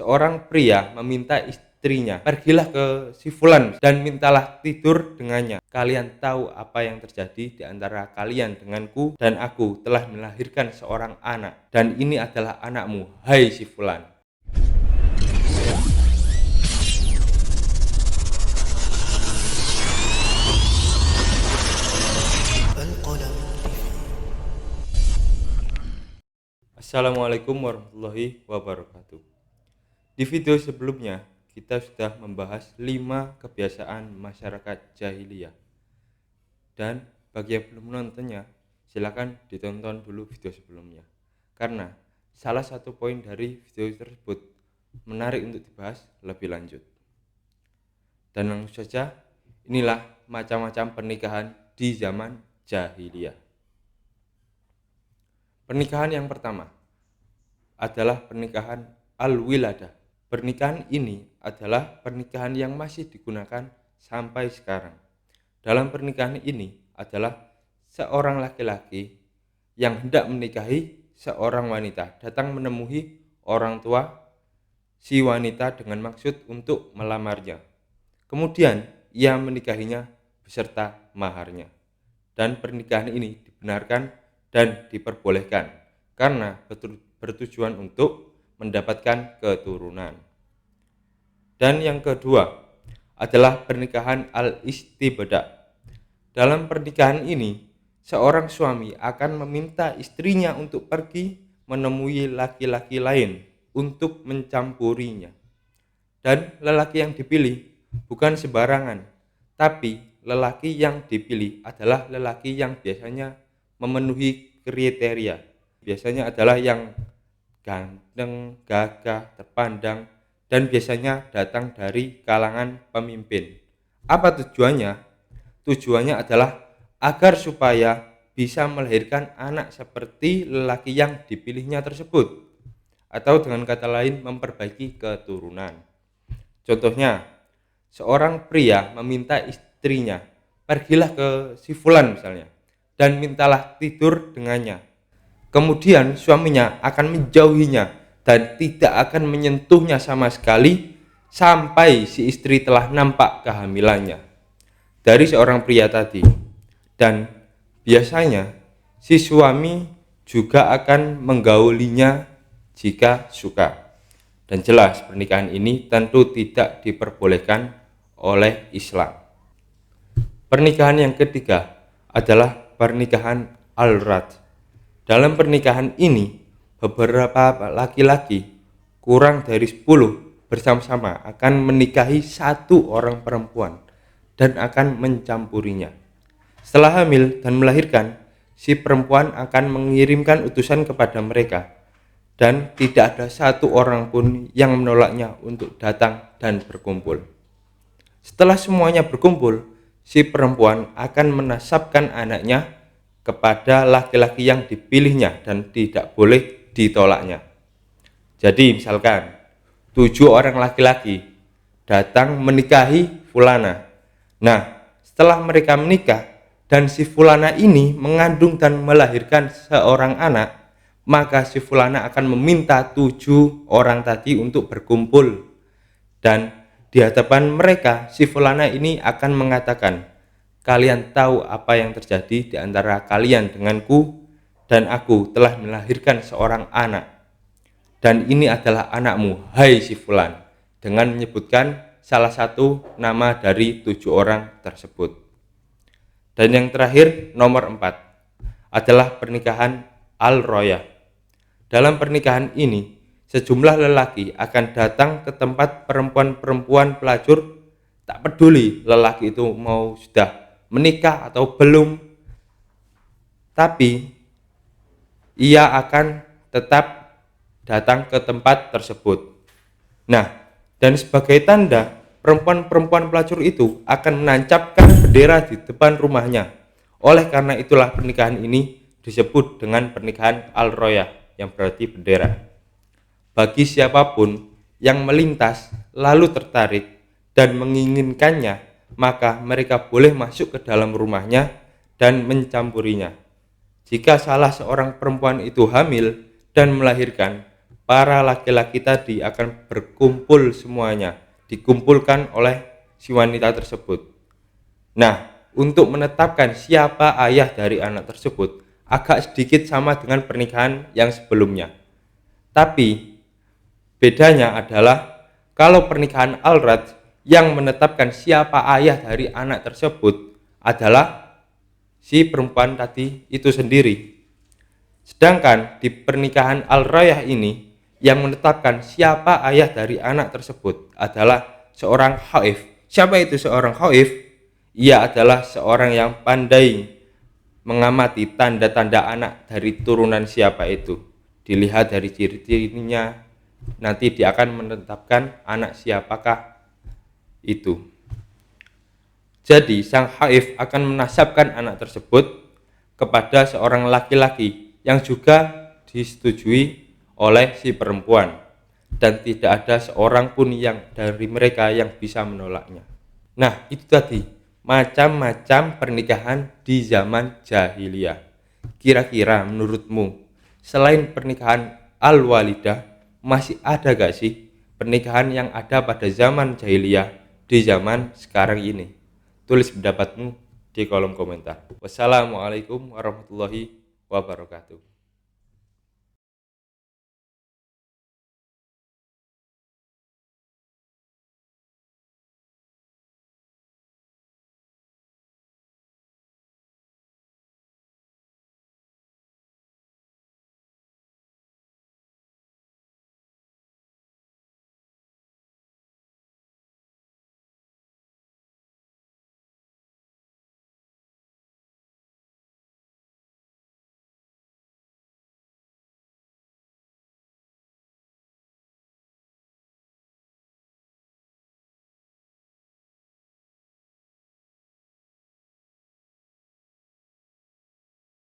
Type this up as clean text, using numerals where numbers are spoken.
Seorang pria meminta istrinya, "Pergilah ke si fulan dan mintalah tidur dengannya. Kalian tahu apa yang terjadi di antara kalian denganku, dan aku telah melahirkan seorang anak, dan ini adalah anakmu, hai si fulan." Assalamualaikum warahmatullahi wabarakatuh. Di video sebelumnya, kita sudah membahas 5 kebiasaan masyarakat jahiliyah. Dan bagi yang belum menontonnya, silakan ditonton dulu video sebelumnya. Karena salah satu poin dari video tersebut menarik untuk dibahas lebih lanjut. Dan langsung saja, inilah macam-macam pernikahan di zaman jahiliyah. Pernikahan yang pertama adalah pernikahan al-wiladah. Pernikahan ini adalah pernikahan yang masih digunakan sampai sekarang. Dalam pernikahan ini adalah seorang laki-laki yang hendak menikahi seorang wanita datang menemui orang tua si wanita dengan maksud untuk melamarnya. Kemudian ia menikahinya beserta maharnya. Dan pernikahan ini dibenarkan dan diperbolehkan karena bertujuan untuk mendapatkan keturunan. Dan yang kedua adalah pernikahan al-istibda. Dalam pernikahan ini, seorang suami akan meminta istrinya untuk pergi menemui laki-laki lain untuk mencampurinya. Dan lelaki yang dipilih bukan sembarangan, tapi lelaki yang dipilih adalah lelaki yang biasanya memenuhi kriteria. Biasanya adalah yang ganteng, gagah, terpandang, dan biasanya datang dari kalangan pemimpin. Apa tujuannya? Tujuannya adalah agar supaya bisa melahirkan anak seperti lelaki yang dipilihnya tersebut, atau dengan kata lain memperbaiki keturunan. Contohnya, seorang pria meminta istrinya, "Pergilah ke si fulan misalnya, dan mintalah tidur dengannya." Kemudian suaminya akan menjauhinya dan tidak akan menyentuhnya sama sekali sampai si istri telah nampak kehamilannya dari seorang pria tadi. Dan biasanya si suami juga akan menggaulinya jika suka. Dan jelas pernikahan ini tentu tidak diperbolehkan oleh Islam. Pernikahan yang ketiga adalah pernikahan al-rad. Dalam pernikahan ini, beberapa laki-laki kurang dari 10 bersama-sama akan menikahi satu orang perempuan dan akan mencampurinya. Setelah hamil dan melahirkan, si perempuan akan mengirimkan utusan kepada mereka dan tidak ada satu orang pun yang menolaknya untuk datang dan berkumpul. Setelah semuanya berkumpul, si perempuan akan menasabkan anaknya kepada laki-laki yang dipilihnya dan tidak boleh ditolaknya. Jadi misalkan 7 orang laki-laki datang menikahi fulana. Nah, setelah mereka menikah dan si fulana ini mengandung dan melahirkan seorang anak, maka si fulana akan meminta 7 orang tadi untuk berkumpul. Dan di hadapan mereka si fulana ini akan mengatakan, "Kalian tahu apa yang terjadi di antara kalian denganku, dan aku telah melahirkan seorang anak, dan ini adalah anakmu, hai si fulan," dengan menyebutkan salah satu nama dari 7 orang tersebut. Dan yang terakhir, nomor 4 adalah pernikahan al-royah. Dalam pernikahan ini, sejumlah lelaki akan datang ke tempat perempuan-perempuan pelacur, tak peduli lelaki itu mau sudah menikah atau belum, tapi ia akan tetap datang ke tempat tersebut. Nah, dan sebagai tanda, perempuan-perempuan pelacur itu akan menancapkan bendera di depan rumahnya. Oleh karena itulah pernikahan ini disebut dengan pernikahan al-royah, yang berarti bendera. Bagi siapapun yang melintas lalu tertarik dan menginginkannya, maka mereka boleh masuk ke dalam rumahnya dan mencampurinya. Jika salah seorang perempuan itu hamil dan melahirkan, para laki-laki tadi akan berkumpul semuanya, dikumpulkan oleh si wanita tersebut. Nah, untuk menetapkan siapa ayah dari anak tersebut agak sedikit sama dengan pernikahan yang sebelumnya. Tapi bedanya adalah kalau pernikahan al-raj yang menetapkan siapa ayah dari anak tersebut adalah si perempuan tadi itu sendiri. Sedangkan di pernikahan al-rayah ini yang menetapkan siapa ayah dari anak tersebut adalah seorang khaif. Siapa itu seorang khaif? Ia adalah seorang yang pandai mengamati tanda-tanda anak dari turunan siapa itu. Dilihat dari ciri-cirinya, nanti dia akan menetapkan anak siapakah itu. Jadi sang khaif akan menasabkan anak tersebut kepada seorang laki-laki yang juga disetujui oleh si perempuan, dan tidak ada seorang pun yang dari mereka yang bisa menolaknya. Nah, itu tadi macam-macam pernikahan di zaman jahiliyah. Kira-kira menurutmu selain pernikahan al-walidah masih ada gak sih pernikahan yang ada pada zaman jahiliyah di zaman sekarang ini? Tulis pendapatmu di kolom komentar. Wassalamualaikum warahmatullahi wabarakatuh.